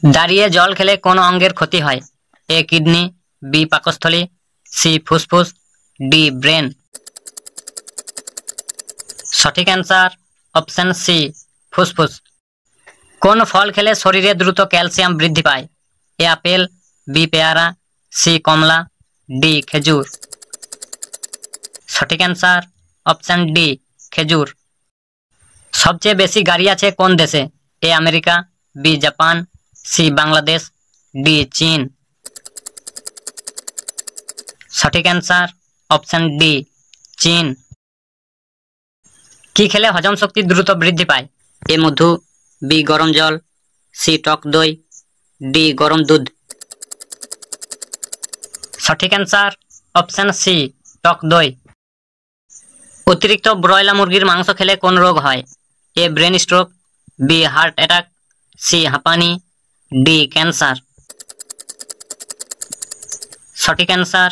দাঁড়িয়ে জল খেলে কোন অঙ্গের ক্ষতি হয়? এ কিডনি, বি পাকস্থলী, সি ফুসফুস, ডি ব্রেন। সঠিক অ্যান্সার অপশন সি ফুসফুস। কোন ফল খেলে শরীরে দ্রুত ক্যালসিয়াম বৃদ্ধি পায়? এ আপেল, বি পেয়ারা, সি কমলা, ডি খেজুর। সঠিক অ্যান্সার অপশন ডি খেজুর। সবচেয়ে বেশি গাড়ি আছে কোন দেশে? A America, B Japan, C Bangladesh, D চীন। সঠিক অ্যান্সার অপশন ডি চীন। কি খেলে হজম শক্তি দ্রুত বৃদ্ধি পায়? এ মধু, বি গরম জল, সি টক দই, ডি গরম দুধ। সঠিক অ্যান্সার অপশন সি টক দই। অতিরিক্ত ব্রয়লার মুরগির মাংস খেলে কোন রোগ হয়? A brain stroke, B heart attack, C হাঁপানি, ডি ক্যান্সার। সঠিক অ্যান্সার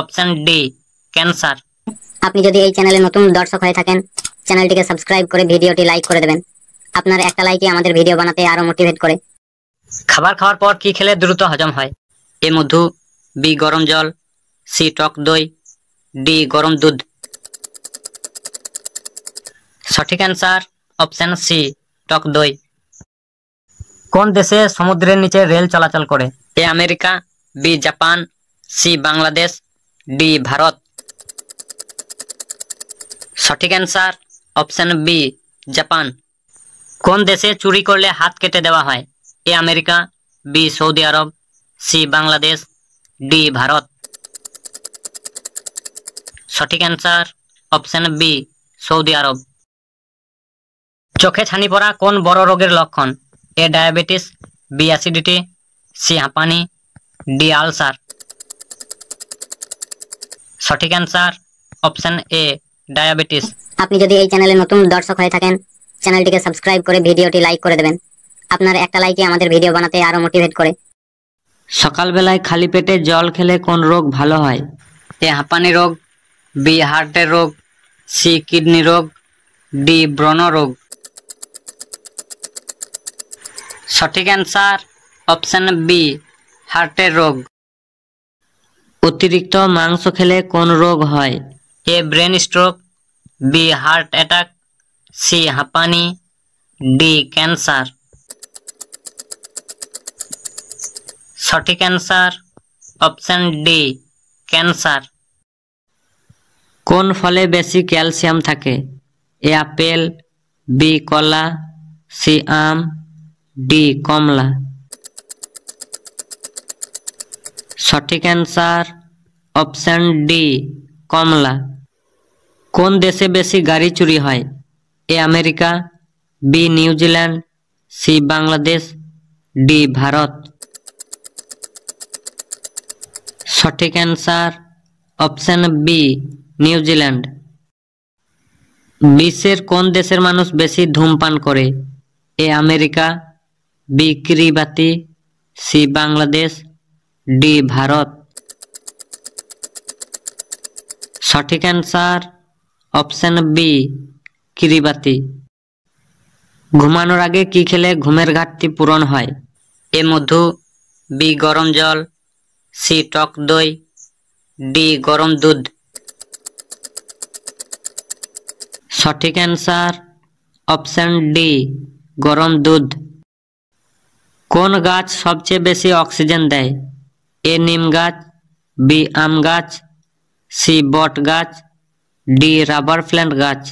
অপশন ডি ক্যান্সার। আপনি যদি এই চ্যানেলে নতুন দর্শক হয়ে থাকেন, চ্যানেলটিকে সাবস্ক্রাইব করে ভিডিওটি লাইক করে দেবেন। আপনার একটা লাইকই আমাদের ভিডিও বানাতে আরো মোটিভেট করে। খাবার খাওয়ার পর কি খেলে দ্রুত হজম হয়? এ মধু, বি গরম জল, সি টক দই, ডি গরম দুধ। সঠিক অ্যান্সার অপশন সি টক দই। কোন দেশে সমুদ্রের নিচে রেল চলাচল করে? A America, B Japan, C Bangladesh, D Bharat. সঠিক অ্যান্সার অপশন বি জাপান। কোন দেশে চুরি করলে হাত কেটে দেওয়া হয়? এ আমেরিকা, বি সৌদি আরব, সি বাংলাদেশ, ডি ভারত। সঠিক অ্যান্সার অপশন বি সৌদি আরব। চোখে ছানি পড়া কোন বড় রোগের লক্ষণ? A diabetes, B acidity, C হাঁপানি, ডি আলসার। সঠিক অ্যান্সার অপশন এ ডায়াবেটিস। আপনি যদি এই চ্যানেলে নতুন দর্শক হয়ে থাকেন, চ্যানেলটিকে সাবস্ক্রাইব করে ভিডিওটি লাইক করে দেবেন। আপনার একটা লাইকই আমাদের ভিডিও বানাতে আরো মোটিভেট করে। সকালবেলায় খালি পেটে জল খেলে কোন রোগ ভালো হয়? এ হাঁপানি রোগ, বি হার্টের রোগ, সি কিডনি রোগ, ডি ব্রণ রোগ। সঠিক অ্যান্সার অপশন বি হার্টের রোগ। অতিরিক্ত মাংস খেলে কোন রোগ হয়? A brain stroke, B heart attack, C হাঁপানি, ডি ক্যান্সার। সঠিক অ্যান্সার অপশন ডি ক্যান্সার। কোন ফলে বেশি ক্যালসিয়াম থাকে? এ আপেল, বি কলা, সি আম, ডি কমলা। সঠিক অ্যান্সার অপশন ডি কমলা। কোন দেশে বেশি গাড়ি চুরি হয়? A America, B New Zealand, C Bangladesh, D Bharat. সঠিক অ্যান্সার অপশন বি নিউজিল্যান্ড। বিশ্বের কোন দেশের মানুষ বেশি ধূমপান করে? A America, B Kiribati, C Bangladesh, D Bharat. সঠিক অ্যান্সার অপশন বি কিরিবাতি। ঘুমানোর আগে কি খেলে ঘুমের ঘাটতি পূরণ হয়? এ মধু, বি গরম জল, সি টক দই, ডি গরম দুধ। সঠিক অ্যান্সার অপশন ডি গরম দুধ। কোন গাছ সবচেয়ে বেশি অক্সিজেন দেয়? এ নিম গাছ, বি আম গাছ, সি বট গাছ, ডি রাবার প্ল্যান্ট গাছ।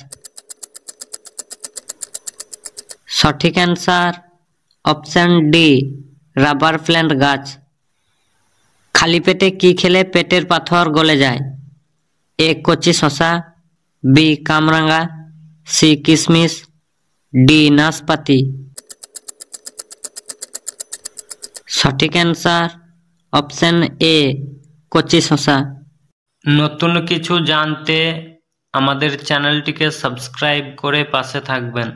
সঠিক answer option D rubber plant গাছ। খালি পেটে কি খেলে পেটের পাথর গলে যায়? এ কচি শসা, বি কামরাঙ্গা, সি কিশমিশ, ডি নাশপাতি। সঠিক অ্যান্সার অপশন এ কচি শসা। নতুন কিছু জানতে আমাদের চ্যানেলটিকে সাবস্ক্রাইব করে পাশে থাকবেন।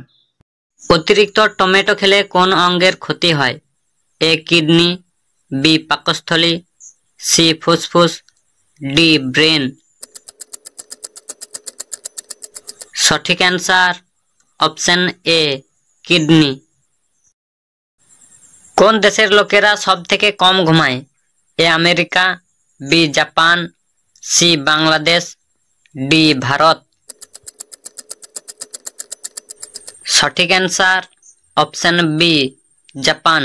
অতিরিক্ত টমেটো খেলে কোন অঙ্গের ক্ষতি হয়? এ কিডনি, বি পাকস্থলী, সি ফুসফুস, ডি ব্রেন। সঠিক অ্যান্সার অপশন এ কিডনি। কোন দেশের লোকেরা সব থেকে কম ঘুমায়? A America, B Japan, C Bangladesh, D Bharat. সঠিক অ্যান্সার অপশন বি জাপান।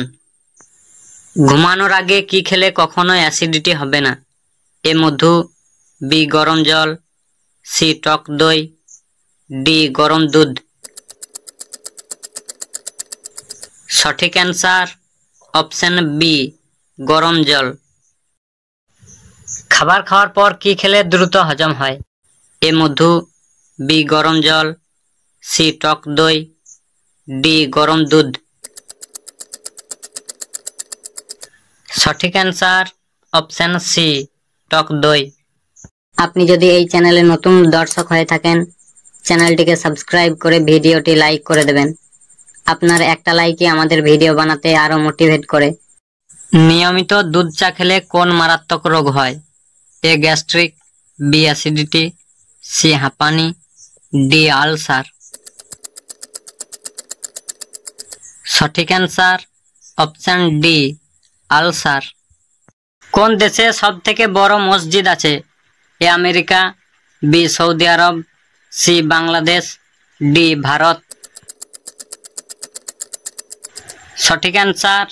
ঘুমানোর আগে কি খেলে কখনো অ্যাসিডিটি হবে না? এ মধু, বি গরম জল, সি টক দই, ডি গরম দুধ। সঠিক অ্যান্সার অপশন বি গরম জল। খাবার খাওয়ার পর কি খেলে দ্রুত হজম হয়? এ মধু, বি গরম জল, সি টক দই, ডি গরম দুধ। সঠিক অ্যান্সার অপশন সি টক দই। আপনি যদি এই চ্যানেলে নতুন দর্শক হয়ে থাকেন, চ্যানেলটিকে সাবস্ক্রাইব করে ভিডিওটি লাইক করে দেবেন। আপনার একটা লাইকই আমাদের ভিডিও বানাতে আরো মোটিভেট করে। নিয়মিত দুধ চা খেলে কোন মারাত্মক রোগ হয়? A gastric, B acidity, C হাঁপানি, ডি আলসার। সঠিক অ্যান্সার অপশন ডি আলসার। কোন দেশে সব থেকে বড় মসজিদ আছে? এ আমেরিকা, বি সৌদি আরব, সি বাংলাদেশ, ডি ভারত। সঠিক অ্যান্সার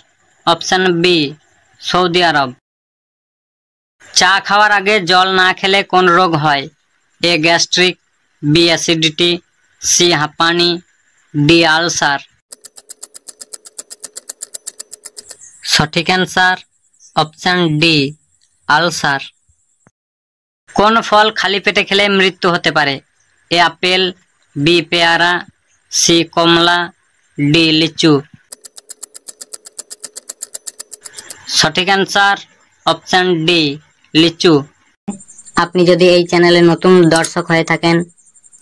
অপশন বি সৌদি আরব। চা খাওয়ার আগে জল না খেলে কোন রোগ হয়? A gastric, B acidity, C হাঁপানি, ডি আলসার। সঠিক অ্যান্সার অপশন ডি আলসার। কোন ফল খালি পেটে খেলে মৃত্যু হতে পারে? এ আপেল, বি পেয়ারা, সি কমলা, ডি লিচু। সঠিক অ্যান্সার অপশন ডি লিচু। আপনি যদি এই চ্যানেলে নতুন দর্শক হয়ে থাকেন,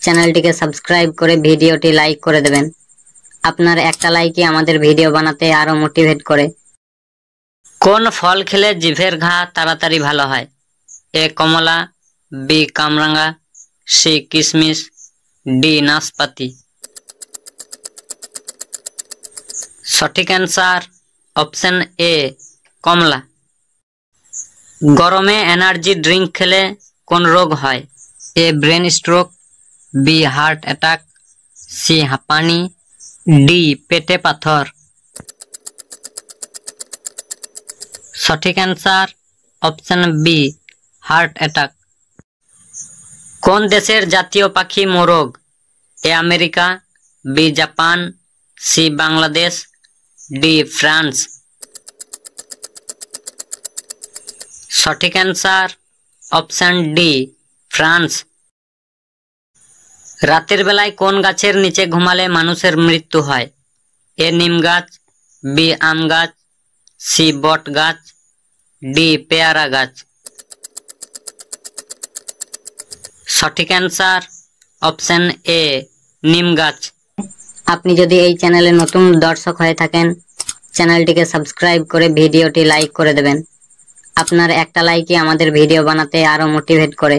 চ্যানেলটিকে সাবস্ক্রাইব করে ভিডিওটি লাইক করে দেবেন। আপনার একটা লাইকই আমাদের ভিডিও বানাতে আরো মোটিভেট করে। কোন ফল খেলে জিভের ঘা তাড়াতাড়ি ভালো হয়? এ কমলা, বি কামরাঙ্গা, সি কিশমিশ, ডি নাশপাতি। সঠিক অ্যান্সার অপশন এ কমলা। গরমে এনার্জি ড্রিঙ্ক খেলে কোন রোগ হয়? A brain stroke, B heart attack, C হাঁপানি, ডি পেটে পাথর। সঠিক answer option B heart attack. কোন দেশের জাতীয় পাখি মোরগ? A America, B Japan, C Bangladesh, D France. সঠিক অ্যান্সার অপশন ডি ফ্রান্স। রাতের বেলায় কোন গাছের নিচে ঘুমালে মানুষের মৃত্যু হয়? এ নিম গাছ, বি আম গাছ, সি বট গাছ, ডি পেয়ারা গাছ। সঠিক অ্যান্সার অপশন এ নিম গাছ। আপনি যদি এই চ্যানেলে নতুন দর্শক হয়ে থাকেন, চ্যানেলটিকে সাবস্ক্রাইব করে ভিডিওটি লাইক করে দেবেন। আপনার একটা লাইকই আমাদের ভিডিও বানাতে আরো মোটিভেট করে।